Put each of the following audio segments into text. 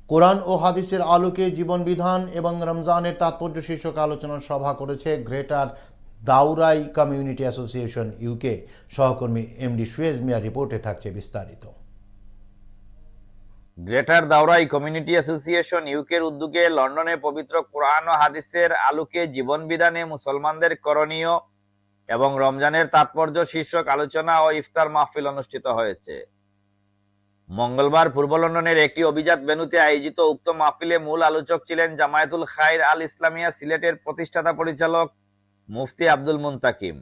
কোরআন ও হাদিসের আলোকে জীবন বিধান এবং রমজানের তাৎপর্য শীর্ষক আলোচনা সভা করেছে গ্রেটার দাউরাই কমিউনিটি অ্যাসোসিয়েশন ইউকে। সহকর্মী এমডি সুয়েজ মিয়া রিপোর্টে থাকছে বিস্তারিত। গ্রেটার দাউরাই কমিউনিটি অ্যাসোসিয়েশন ইউকের উদ্যোগে লন্ডনে পবিত্র কোরআন ও হাদিসের আলোকে জীবন বিধানে মুসলমানদের করণীয় এবং রমজানের তাৎপর্য শীর্ষক আলোচনা ও ইফতার মাহফিল অনুষ্ঠিত হয়েছে। মঙ্গলবার পূর্ব লন্ডনের একটি অভিজাত ভেন্যুতে আয়োজিত উক্ত মাহফিলে মূল আলোচক ছিলেন জামায়াতুল খাইর আল ইসলামিয়া সিলেটের প্রতিষ্ঠাতা পরিচালক মুফতি আব্দুল মুন্তাকিম।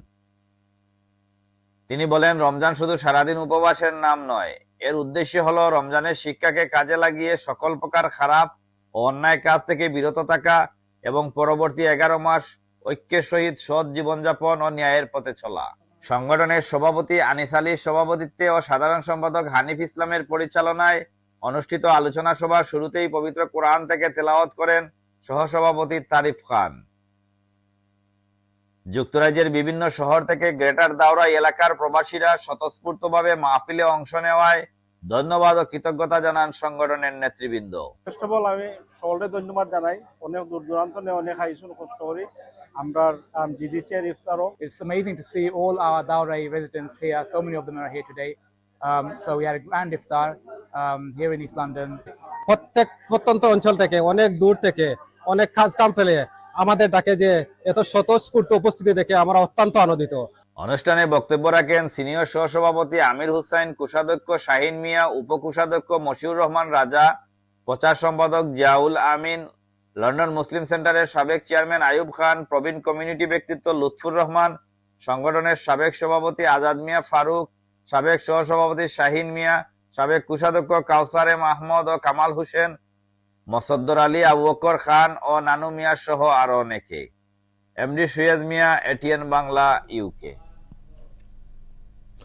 তিনি বলেন, রমজান শুধু সারাদিন উপবাসের নাম নয়, এর উদ্দেশ্য হলো রমজানের শিক্ষাকে কাজে লাগিয়ে সকল প্রকার খারাপ ও অন্যায় কাজ থেকে বিরত থাকা এবং পরবর্তী 11 মাস ঐক্যের সহিত সৎ জীবনযাপন ও ন্যায়ের পথে চলা। সংগঠনের সভাপতি আনিস আলীর সভাপতিত্বে ও সাধারণ সম্পাদক হানিফ ইসলামের পরিচালনায় অনুষ্ঠিত আলোচনা সভার শুরুতেই পবিত্র কোরআন থেকে তেলাওয়াত করেন সহসভাপতি তারিফ খান। যুক্তরাজ্যের বিভিন্ন শহর থেকে গ্রেটার দাউরাই এলাকার প্রবাসীরা স্বতঃস্ফূর্তভাবে মাহফিলে অংশ নেওয়ায় ধন্যবাদ ও কৃতজ্ঞতা জানান সংগঠনের নেতৃবৃন্দ। ফার্স্ট অফ অল আমি সকলকে ধন্যবাদ জানাই। অনেক দূর দূরান্ত অনেক আইসুন কষ্ট করি আমরা জিডিসি এর ইফতারও। It's amazing to see all our Daurai residents here. So many of them are here today. So we had a grand iftar here in East London. প্রত্যেক প্রত্যন্ত অঞ্চল থেকে, অনেক দূর থেকে, অনেক কাজ কাম ফেলে আমাদের ডাকে যে এত স্বতঃস্ফূর্ত উপস্থিতি দেখে আমরা অত্যন্ত আনন্দিত। অনুষ্ঠানে বক্তব্য রাখেন সিনিয়র সহসভাপতি আমির হুসাইন, কোষাধ্যক্ষ শাহিন মিয়া, উপকোষাধ্যক্ষ মশিউর রহমান রাজা, প্রচার সম্পাদক জিয়াউল আমিন, লন্ডন মুসলিম সেন্টারের সাবেক চেয়ারম্যান আয়ুব খান, প্রবীণ কমিউনিটি ব্যক্তিত্ব লুৎফুর রহমান, সংগঠনের সাবেক সভাপতি আজাদ মিয়া ফারুক, সাবেক সহসভাপতি শাহিন মিয়া, সাবেক কোষাধ্যক্ষ কাউসার এম আহমদ ও কামাল হোসেন, মোসাদ্দর আলী, আবু বকর খান ও নানু মিয়া সহ আরো অনেকে। এমডি সুয়েজ মিয়া, এটিএন বাংলা, ইউকে।